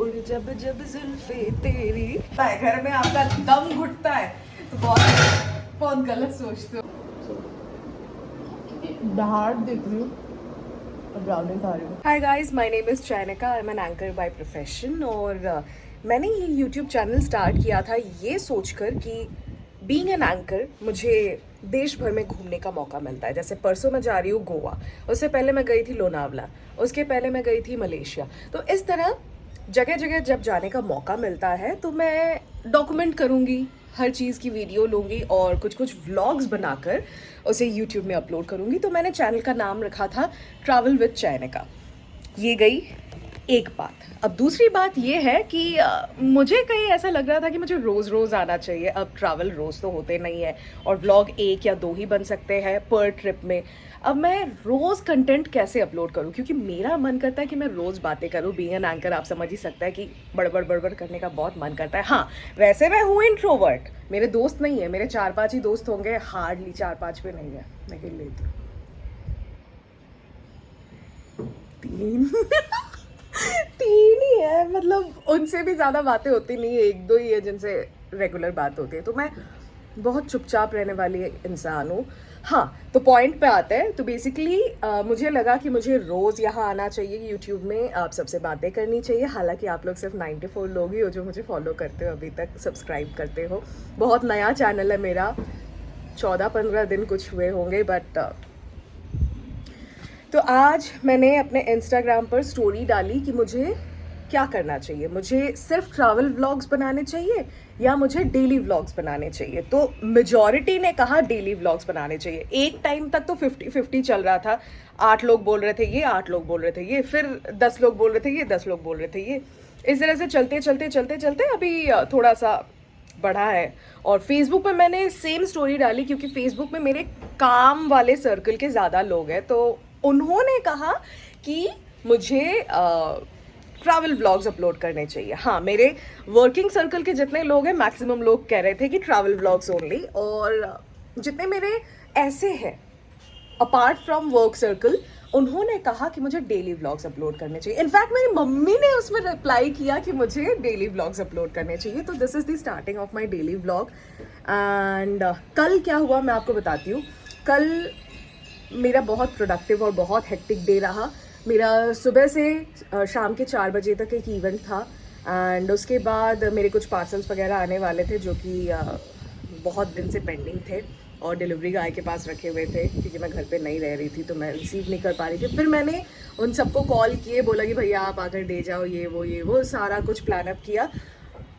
उड़ जब जब जुल्फे तेरी। घर में आपका दम घुटता है तो बहुत बहुत गलत सोचते हो। दहाड़ देख रही हूँ, ब्राउनी खा रही हूँ। Hi guys, my name is Chainika, I am an anchor by profession. और मैंने ये यूट्यूब चैनल स्टार्ट किया था ये सोचकर कि बीइंग एन एंकर मुझे देश भर में घूमने का मौका मिलता है। जैसे परसों मैं जा रही हूँ गोवा, उससे पहले मैं गई थी लोनावला, उसके पहले मैं गई थी मलेशिया। तो इस तरह जगह जगह जब जाने का मौका मिलता है तो मैं डॉक्यूमेंट करूँगी, हर चीज़ की वीडियो लूँगी और कुछ कुछ व्लॉग्स बनाकर उसे यूट्यूब में अपलोड करूँगी। तो मैंने चैनल का नाम रखा था ट्रैवल विद चैनिका। ये गई एक बात। अब दूसरी बात ये है कि मुझे कहीं ऐसा लग रहा था कि मुझे रोज़ रोज़ आना चाहिए। अब ट्रैवल रोज़ तो होते नहीं है और व्लॉग एक या दो ही बन सकते हैं पर ट्रिप में। अब मैं रोज़ कंटेंट कैसे अपलोड करूं, क्योंकि मेरा मन करता है कि मैं रोज़ बातें करूं। बीइंग एन एंकर आप समझ ही सकता है कि बड़बड़ बड़बड़ करने का बहुत मन करता है। हाँ, वैसे मैं हूँ इंट्रोवर्ट, मेरे दोस्त नहीं है, मेरे 4-5 ही दोस्त होंगे, हार्डली 4-5 भी नहीं है, मैं गिन लेती हूँ 3 3 ही है। मतलब उनसे भी ज़्यादा बातें होती नहीं है, 1-2 ही है जिनसे रेगुलर बात होती है। तो मैं बहुत चुपचाप रहने वाली इंसान हूँ। हाँ, तो पॉइंट पे आते हैं। तो बेसिकली मुझे लगा कि मुझे रोज़ यहाँ आना चाहिए, यूट्यूब में आप सबसे बातें करनी चाहिए। हालांकि आप लोग सिर्फ 94 लोग ही हो जो मुझे फॉलो करते हो, अभी तक सब्सक्राइब करते हो। बहुत नया चैनल है मेरा, 14-15 दिन कुछ हुए होंगे। बट तो आज मैंने अपने इंस्टाग्राम पर स्टोरी डाली कि मुझे क्या करना चाहिए। मुझे सिर्फ ट्रैवल व्लॉग्स बनाने चाहिए या मुझे डेली व्लॉग्स बनाने चाहिए। तो मेजॉरिटी ने कहा डेली व्लॉग्स बनाने चाहिए। एक टाइम तक तो 50-50 चल रहा था। 8 लोग बोल रहे थे ये, 8 लोग बोल रहे थे ये, फिर 10 लोग बोल रहे थे ये, 10 लोग बोल रहे थे ये। इस तरह से चलते चलते चलते चलते अभी थोड़ा सा बढ़ा है। और फेसबुक पे मैंने सेम स्टोरी डाली क्योंकि फेसबुक में मेरे काम वाले सर्कल के ज़्यादा लोग हैं। तो उन्होंने कहा कि मुझे ट्रैवल व्लॉग्स अपलोड करने चाहिए। हाँ, मेरे वर्किंग सर्कल के जितने लोग हैं मैक्सिमम लोग कह रहे थे कि ट्रैवल व्लॉग्स ओनली। और जितने मेरे ऐसे हैं अपार्ट फ्रॉम वर्क सर्कल, उन्होंने कहा कि मुझे डेली व्लॉग्स अपलोड करने चाहिए। इनफैक्ट मेरी मम्मी ने उसमें रिप्लाई किया कि मुझे डेली व्लॉग्स अपलोड करने चाहिए। तो this is the starting of my daily vlog. And कल क्या हुआ मैं आपको बताती हूँ। कल मेरा बहुत प्रोडक्टिव और बहुत हेक्टिक डे रहा। मेरा सुबह से शाम के 4 बजे तक एक इवेंट था एंड उसके बाद मेरे कुछ पार्सल्स वगैरह आने वाले थे जो कि बहुत दिन से पेंडिंग थे और डिलीवरी गाय के पास रखे हुए थे क्योंकि मैं घर पे नहीं रह रही थी तो मैं रिसीव नहीं कर पा रही थी। फिर मैंने उन सबको कॉल किए, बोला कि भैया आप आकर दे जाओ, ये वो सारा कुछ प्लान अप किया।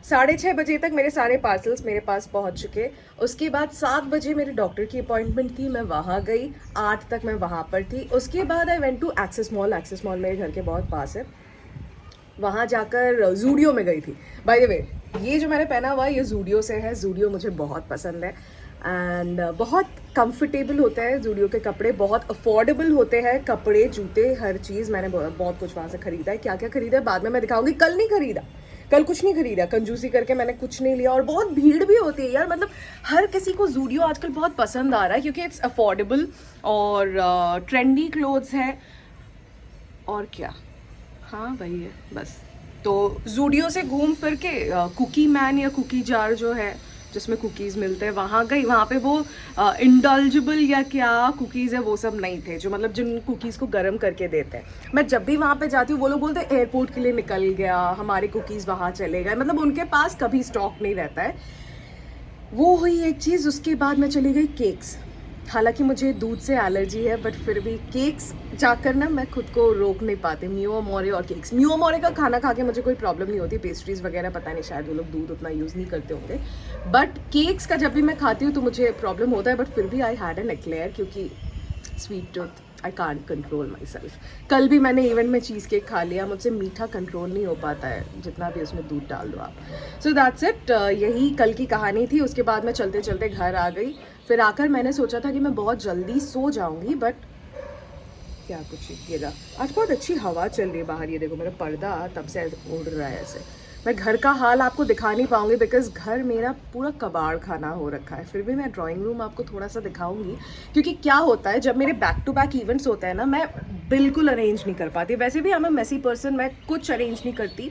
6:30 बजे तक मेरे सारे पार्सल्स मेरे पास पहुंच चुके। उसके बाद 7 बजे मेरे डॉक्टर की अपॉइंटमेंट थी, मैं वहाँ गई। 8 तक मैं वहाँ पर थी। उसके बाद I went to Axis Mall. Axis Mall मेरे घर के बहुत पास है, वहाँ जाकर जूडियो में गई थी। बाय द वे, ये जो मैंने पहना हुआ है ये जूडियो से है। जूडियो मुझे बहुत पसंद है एंड बहुत कंफर्टेबल होता है। जूडियो के कपड़े बहुत अफोर्डेबल होते हैं, कपड़े, जूते, हर चीज़। मैंने बहुत कुछ वहाँ से खरीदा है। क्या क्या खरीदा है बाद में मैं दिखाऊंगी। कल नहीं खरीदा, कल कुछ नहीं खरीदा, कंजूसी करके मैंने कुछ नहीं लिया। और बहुत भीड़ भी होती है यार, मतलब हर किसी को जूडियो आजकल बहुत पसंद आ रहा है क्योंकि इट्स अफोर्डेबल और ट्रेंडी क्लोथ्स है। और क्या, हाँ वही है बस। तो जूडियो से घूम फिर के कुकी मैन या कुकी जार जो है जिसमें कुकीज़ मिलते हैं वहाँ गई। वहाँ पे वो इंडल्जिबल या क्या कुकीज़ है वो सब नहीं थे, जो मतलब जिन कुकीज़ को गर्म करके देते हैं। मैं जब भी वहाँ पे जाती हूँ वो लोग बोलते हैं एयरपोर्ट के लिए निकल गया, हमारे कुकीज़ वहाँ चले गए। मतलब उनके पास कभी स्टॉक नहीं रहता है। वो हुई एक चीज़। उसके बाद मैं चली गई केक्स। हालांकि मुझे दूध से एलर्जी है बट फिर भी केक्स जाकर ना मैं खुद को रोक नहीं पाती। म्यू मोरे और केक्स, म्यू मोरे का खाना खा के मुझे कोई प्रॉब्लम नहीं होती। पेस्ट्रीज वगैरह पता नहीं, शायद वो लोग दूध उतना यूज़ नहीं करते होंगे। बट केक्स का जब भी मैं खाती हूँ तो मुझे प्रॉब्लम होता है। बट फिर भी आई हैड एन एक्लेयर क्योंकि sweet tooth, I can't control my self. कल भी मैंने इवेंट में चीज़ केक खा लिया। मुझसे मीठा कंट्रोल नहीं हो पाता है जितना भी उसमें दूध डाल दो आप। सो दैट्स इट, यही कल की कहानी थी। उसके बाद मैं चलते चलते घर आ गई। फिर आकर मैंने सोचा था कि मैं बहुत जल्दी सो जाऊंगी बट क्या कुछ गिरा। आज बहुत अच्छी हवा चल रही है बाहर, ये देखो मेरा पर्दा तब से उड़ रहा है ऐसे। मैं घर का हाल आपको दिखा नहीं पाऊंगी बिकॉज घर मेरा पूरा कबाड़ खाना हो रखा है। फिर भी मैं ड्राइंग रूम आपको थोड़ा सा दिखाऊंगी क्योंकि क्या होता है जब मेरे बैक टू बैक इवेंट्स होते हैं ना, मैं बिल्कुल अरेंज नहीं कर पाती। वैसे भी I am a messy person, मैं कुछ अरेंज नहीं करती।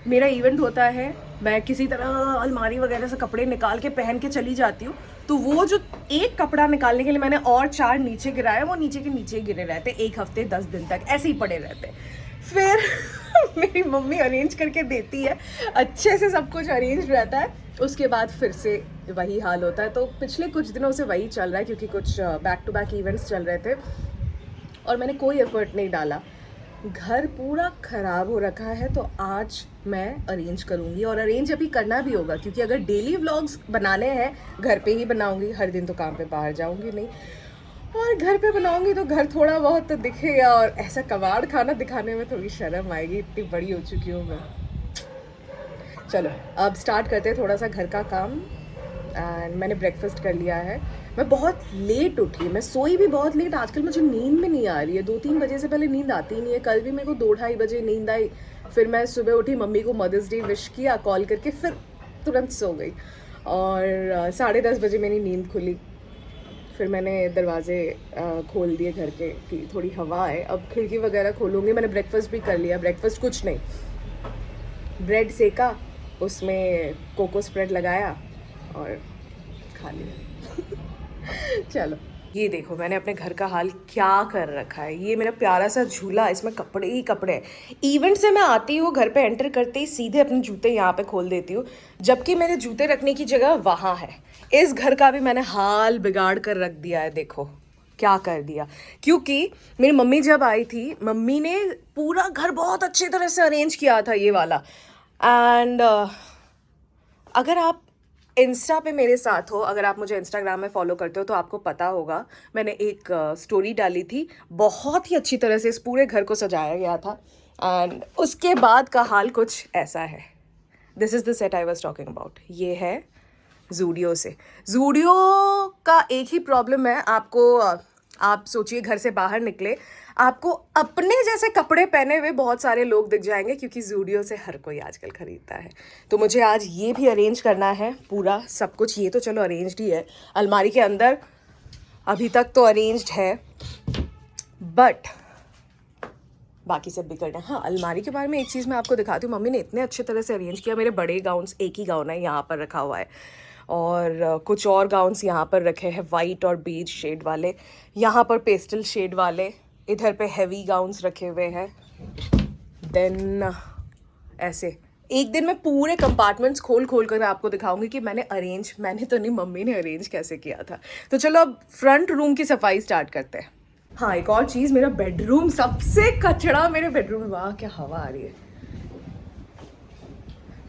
मेरा इवेंट होता है, मैं किसी तरह अलमारी वगैरह से कपड़े निकाल के पहन के चली जाती हूँ, तो वो जो एक कपड़ा निकालने के लिए मैंने और 4 नीचे गिराया, वो नीचे के नीचे गिरे रहते, 1 हफ्ते 10 दिन तक ऐसे ही पड़े रहते। फिर मेरी मम्मी अरेंज करके देती है, अच्छे से सब कुछ अरेंज रहता है, उसके बाद फिर से वही हाल होता है। तो पिछले कुछ दिनों से वही चल रहा है, क्योंकि कुछ बैक टू बैक इवेंट्स चल रहे थे और मैंने कोई एफर्ट नहीं डाला। घर पूरा ख़राब हो रखा है, तो आज मैं अरेंज करूँगी, और अरेंज अभी करना भी होगा, क्योंकि अगर डेली व्लॉग्स बनाने हैं घर पे ही बनाऊँगी, हर दिन तो काम पे बाहर जाऊँगी नहीं, और घर पे बनाऊँगी तो घर थोड़ा बहुत तो दिखेगा, और ऐसा कबाड़ खाना दिखाने में थोड़ी शर्म आएगी, इतनी बड़ी हो चुकी हूँ मैं। चलो अब स्टार्ट करते हैं थोड़ा सा घर का काम। एंड मैंने ब्रेकफास्ट कर लिया है। मैं बहुत लेट उठी, मैं सोई भी बहुत लेट, आजकल मुझे नींद में नहीं आ रही है, 2-3 बजे से पहले नींद आती ही नहीं है। कल भी मेरे को 2-2:30 बजे नींद आई, फिर मैं सुबह उठी, मम्मी को मदर्स डे विश किया कॉल करके, फिर तुरंत सो गई, और 10:30 बजे मेरी नींद खुली। फिर मैंने दरवाजे खोल दिए घर के कि थोड़ी हवा आए, अब खिड़की वगैरह खोलूँगी। मैंने ब्रेकफास्ट भी कर लिया, ब्रेकफास्ट कुछ नहीं, ब्रेड सेका, उसमें कोको स्प्रेड लगाया और खा लिया। चलो ये देखो मैंने अपने घर का हाल क्या कर रखा है। ये मेरा प्यारा सा झूला, इसमें कपड़े ही कपड़े हैं। इवेंट से मैं आती हूँ, घर पे एंटर करते ही सीधे अपने जूते यहाँ पे खोल देती हूँ, जबकि मेरे जूते रखने की जगह वहाँ है। इस घर का भी मैंने हाल बिगाड़ कर रख दिया है, देखो क्या कर दिया। क्योंकि मेरी मम्मी जब आई थी, मम्मी ने पूरा घर बहुत अच्छी तरह से अरेंज किया था ये वाला। एंड अगर आप इंस्टा पे मेरे साथ हो, अगर आप मुझे इंस्टाग्राम में फॉलो करते हो, तो आपको पता होगा मैंने एक स्टोरी डाली थी, बहुत ही अच्छी तरह से इस पूरे घर को सजाया गया था। एंड उसके बाद का हाल कुछ ऐसा है। This is the set I was talking about. ये है ज़ूडियो से। ज़ूडियो का एक ही प्रॉब्लम है, आपको आप सोचिए घर से बाहर निकले, आपको अपने जैसे कपड़े पहने हुए बहुत सारे लोग दिख जाएंगे, क्योंकि ज़ूडियो से हर कोई आजकल ख़रीदता है। तो मुझे आज ये भी अरेंज करना है पूरा सब कुछ। ये तो चलो अरेंज्ड ही है, अलमारी के अंदर अभी तक तो अरेंज्ड है, बट बाकी सब भी करना है। हाँ, अलमारी के बारे में एक चीज़ मैं आपको दिखाती हूँ। मम्मी ने इतने अच्छे तरह से अरेंज किया। मेरे बड़े गाउन्स, एक ही गाउन है यहाँ पर रखा हुआ है, और कुछ और गाउन्स यहाँ पर रखे हैं, वाइट और बेज शेड वाले, यहाँ पर पेस्टल शेड वाले, इधर पे हैवी गाउन्स रखे हुए हैं। देन ऐसे एक दिन मैं पूरे कंपार्टमेंट्स खोल खोल कर आपको दिखाऊंगी कि मैंने तो नहीं, मम्मी ने अरेंज कैसे किया था। तो चलो अब फ्रंट रूम की सफाई स्टार्ट करते हैं। हाँ, एक और चीज़, मेरा बेडरूम सबसे कचड़ा मेरे बेडरूम में। वाह क्या हवा आ रही है,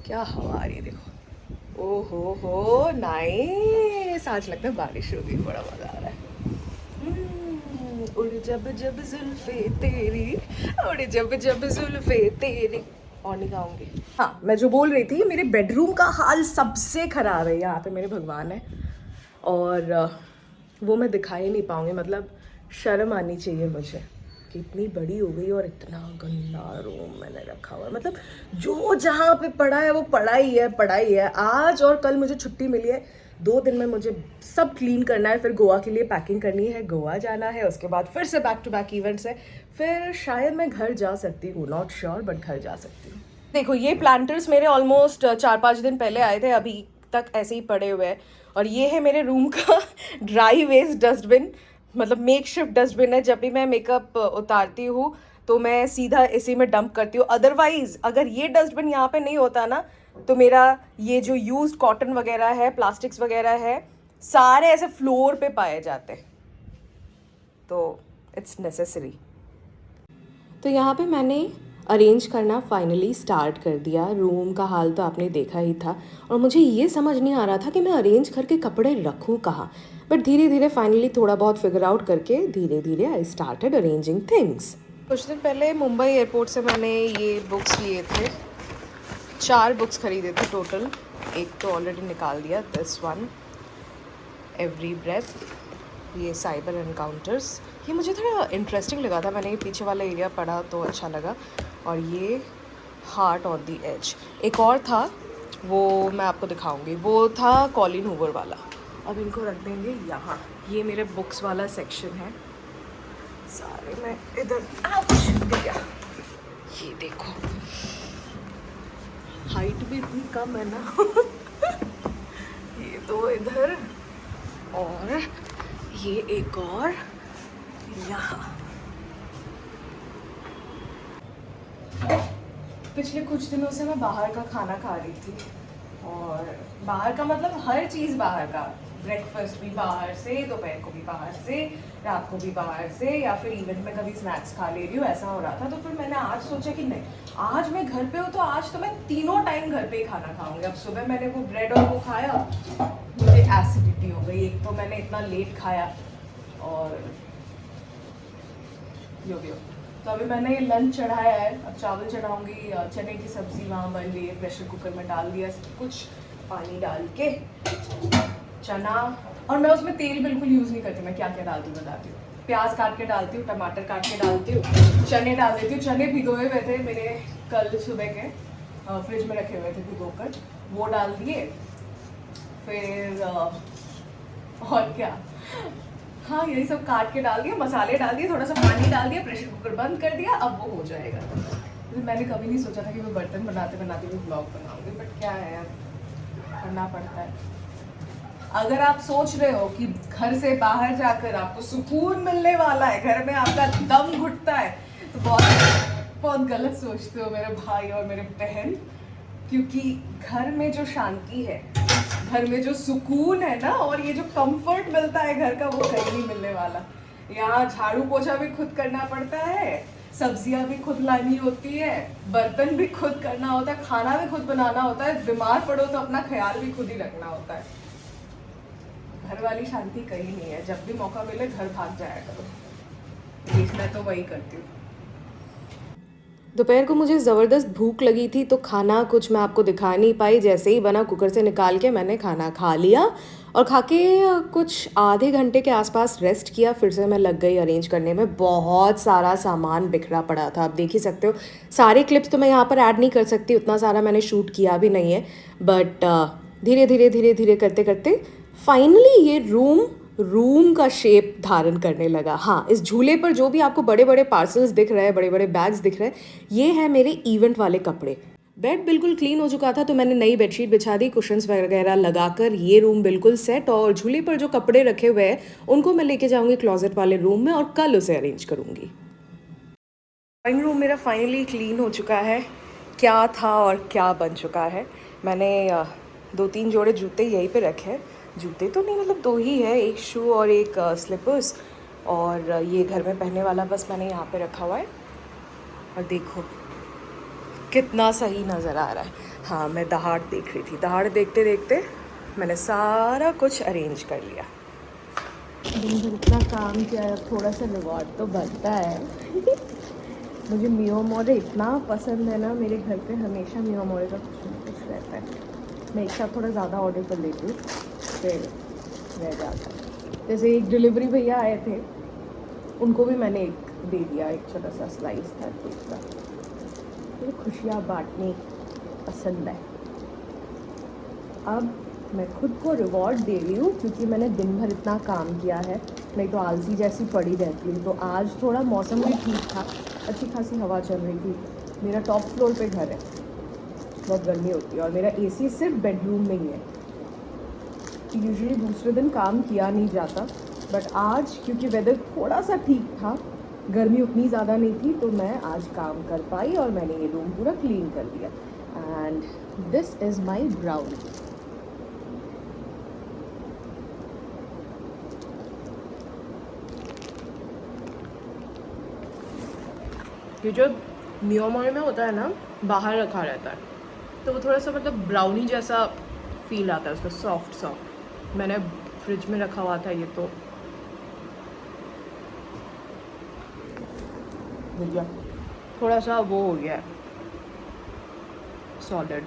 क्या हवा आ रही है, देखो। ओ हो नाइस, आज लगता है बारिश होगी, बड़ा मजा आ रहा है। उड़ जब जब जुल्फे तेरी, उड़ जब जब जुल्फे तेरी, और नहीं गाऊंगी। हाँ, मैं जो बोल रही थी, मेरे बेडरूम का हाल सबसे खराब है। यहाँ पे मेरे भगवान है, और वो मैं दिखा ही नहीं पाऊंगी, मतलब शर्म आनी चाहिए मुझे कि इतनी बड़ी हो गई और इतना गंदा रूम मैंने रखा हुआ है। मतलब जो जहाँ पे पड़ा है वो पड़ा ही है। आज और कल मुझे छुट्टी मिली है, 2 दिन में मुझे सब क्लीन करना है, फिर गोवा के लिए पैकिंग करनी है, गोवा जाना है, उसके बाद फिर से बैक टू बैक इवेंट्स है, फिर शायद मैं घर जा सकती हूँ, नॉट श्योर, बट घर जा सकती हूँ। देखो ये प्लांटर्स मेरे ऑलमोस्ट 4-5 दिन पहले आए थे, अभी तक ऐसे ही पड़े हुए हैं। और ये है मेरे रूम का ड्राई वेस्ट डस्टबिन, मतलब मेकशिफ्ट डस्टबिन है। जब भी मैं मेकअप उतारती हूँ तो मैं सीधा इसी में डंप करती हूँ। अदरवाइज़ अगर ये डस्टबिन यहाँ पे नहीं होता ना, तो मेरा ये जो यूज्ड कॉटन वगैरह है, प्लास्टिक्स वगैरह है, सारे ऐसे फ्लोर पे पाए जाते हैं, तो इट्स नेसेसरी। तो यहाँ पे मैंने अरेंज करना फाइनली स्टार्ट कर दिया। रूम का हाल तो आपने देखा ही था, और मुझे ये समझ नहीं आ रहा था कि मैं अरेंज करके कपड़े रखूँ कहाँ, बट धीरे धीरे फाइनली थोड़ा बहुत फिगर आउट करके धीरे धीरे आई स्टार्टेड अरेंजिंग थिंग्स। कुछ दिन पहले मुंबई एयरपोर्ट से मैंने ये बुक्स लिए थे, 4 बुक्स खरीदे थे टोटल, एक तो ऑलरेडी निकाल दिया, दिस वन एवरी ब्रेथ, ये साइबर एनकाउंटर्स, ये मुझे थोड़ा इंटरेस्टिंग लगा था, मैंने ये पीछे वाला एरिया पढ़ा तो अच्छा लगा। और ये हार्ट ऑन द एज, एक और था वो मैं आपको दिखाऊंगी, वो था कॉलिन हूवर वाला। अब इनको रख देंगे यहाँ, ये मेरे बुक्स वाला सेक्शन है, सारे मैं इधर दिया। ये देखो हाइट भी इतनी कम है ना। ये तो इधर, और ये एक और यहाँ। पिछले कुछ दिनों से मैं बाहर का खाना खा रही थी, और बाहर का मतलब हर चीज़ बाहर का, ब्रेकफास्ट भी बाहर से, दोपहर को भी बाहर से, रात को भी बाहर से, या फिर इवेंट में कभी स्नैक्स खा ले रही हूँ, ऐसा हो रहा था। तो फिर मैंने आज सोचा कि नहीं, आज मैं घर पे हूँ तो आज तो मैं तीनों टाइम घर पे ही खाना खाऊंगी। अब सुबह मैंने वो ब्रेड और वो खाया, मुझे एसिडिटी हो गई। एक तो मैंने इतना लेट खाया, और यो यो तो अभी मैंने लंच चढ़ाया है, अब चावल चढ़ाऊंगी, चने की सब्ज़ी वहाँ बन रही है, प्रेशर कुकर में डाल दिया सब कुछ, पानी डाल के चना, और मैं उसमें तेल बिल्कुल यूज़ नहीं करती, मैं क्या क्या डालती हूँ बताती हूँ। प्याज काट के डालती हूँ, टमाटर काट के डालती हूँ, चने डाल देती हूँ। चने भिगोए हुए थे मेरे कल सुबह के, फ्रिज में रखे हुए थे भिगोकर, वो डाल दिए। फिर और क्या, हाँ यही सब काट के डाल दिया, मसाले डाल दिए, थोड़ा सा पानी डाल दिया, प्रेशर कुकर बंद कर दिया, अब वो हो जाएगा। तो मैंने कभी नहीं सोचा था कि मैं बर्तन बनाते बनाते भी ब्लॉग बनाऊंगी, बट क्या है यार, करना पड़ता है। अगर आप सोच रहे हो कि घर से बाहर जाकर आपको सुकून मिलने वाला है, घर में आपका दम घुटता है, तो बहुत बहुत गलत सोचते हो मेरे भाई और मेरे बहन। क्योंकि घर में जो शांति है, घर में जो सुकून है ना, और ये जो कंफर्ट मिलता है घर का, वो कहीं नहीं मिलने वाला। यहाँ झाड़ू पोछा भी खुद करना पड़ता है, सब्जियां भी खुद लानी होती है, बर्तन भी खुद करना होता है, खाना भी खुद बनाना होता है, बीमार पड़ो तो अपना ख्याल भी खुद ही रखना होता है। घर वाली शांति कहीं नहीं है। जब भी मौका मिले घर भाग जाया करो, मैं तो वही करती हूँ। दोपहर को मुझे ज़बरदस्त भूख लगी थी, तो खाना कुछ मैं आपको दिखा नहीं पाई। जैसे ही बना कुकर से निकाल के मैंने खाना खा लिया, और खा के कुछ आधे घंटे के आसपास रेस्ट किया। फिर से मैं लग गई अरेंज करने में। बहुत सारा सामान बिखरा पड़ा था, आप देख ही सकते हो। सारे क्लिप्स तो मैं यहाँ पर ऐड नहीं कर सकती, उतना सारा मैंने शूट किया भी नहीं है, बट धीरे धीरे धीरे धीरे करते करते फाइनली ये रूम का शेप धारण करने लगा। हाँ, इस झूले पर जो भी आपको बड़े बड़े पार्सल्स दिख रहे हैं, बड़े बड़े बैग्स दिख रहे हैं, ये है मेरे इवेंट वाले कपड़े। बेड बिल्कुल क्लीन हो चुका था, तो मैंने नई बेडशीट बिछा दी, कुशन्स वगैरह लगाकर ये रूम बिल्कुल सेट। और झूले पर जो कपड़े रखे हुए हैं उनको मैं लेके जाऊंगी क्लोजेट वाले रूम में, और कल उसे अरेंज करूंगी। ड्राइंग रूम मेरा फाइनली क्लीन हो चुका है। क्या था और क्या बन चुका है। मैंने 2-3 जोड़े जूते यहीं पे रखे हैं। जूते तो नहीं, मतलब 2 ही है, एक शू और एक स्लीपर्स, और ये घर में पहनने वाला बस मैंने यहाँ पे रखा हुआ है। और देखो कितना सही नज़र आ रहा है। हाँ, मैं दहाड़ देख रही थी, दहाड़ देखते देखते मैंने सारा कुछ अरेंज कर लिया। दिन भर इतना काम किया है, थोड़ा सा रिवॉर्ड तो बनता है। मुझे मियो मोरे इतना पसंद है ना, मेरे घर पे हमेशा मियो मोरे का कुछ ना कुछ रहता है। मैं एक साथ थोड़ा ज़्यादा ऑर्डर कर लेती हूँ, फिर रह जाता है। जैसे एक डिलीवरी भैया आए थे, उनको भी मैंने एक दे दिया, एक छोटा सा स्लाइस था केक का। मुझे खुशियाँ बांटनी पसंद है। अब मैं खुद को रिवॉर्ड दे रही हूँ, क्योंकि मैंने दिन भर इतना काम किया है, नहीं तो आलसी जैसी पड़ी रहती हूँ। तो आज थोड़ा मौसम भी ठीक था, अच्छी खासी हवा चल रही थी। मेरा टॉप फ्लोर पे घर है, बहुत गर्मी होती है, और मेरा एसी सिर्फ बेडरूम में ही है। यूजुअली दूसरे दिन काम किया नहीं जाता, बट आज क्योंकि वेदर थोड़ा सा ठीक था, गर्मी उतनी ज़्यादा नहीं थी, तो मैं आज काम कर पाई, और मैंने ये रूम पूरा क्लीन कर दिया। And this is my brownie. ये जो मियो मोरे में होता है ना, बाहर रखा रहता है, तो वो थोड़ा सा मतलब ब्राउनी जैसा फील आता है उसका, सॉफ्ट सॉफ्ट। मैंने फ्रिज में रखा हुआ था ये, तो भैया थोड़ा सा वो हो गया है, सॉलिड,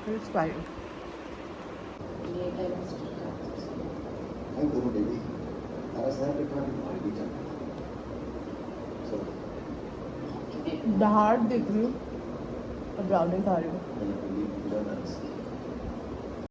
एक्सपायर्ड। दहाड़ देख रही हूँ और ब्राउनी खा रही हूँ।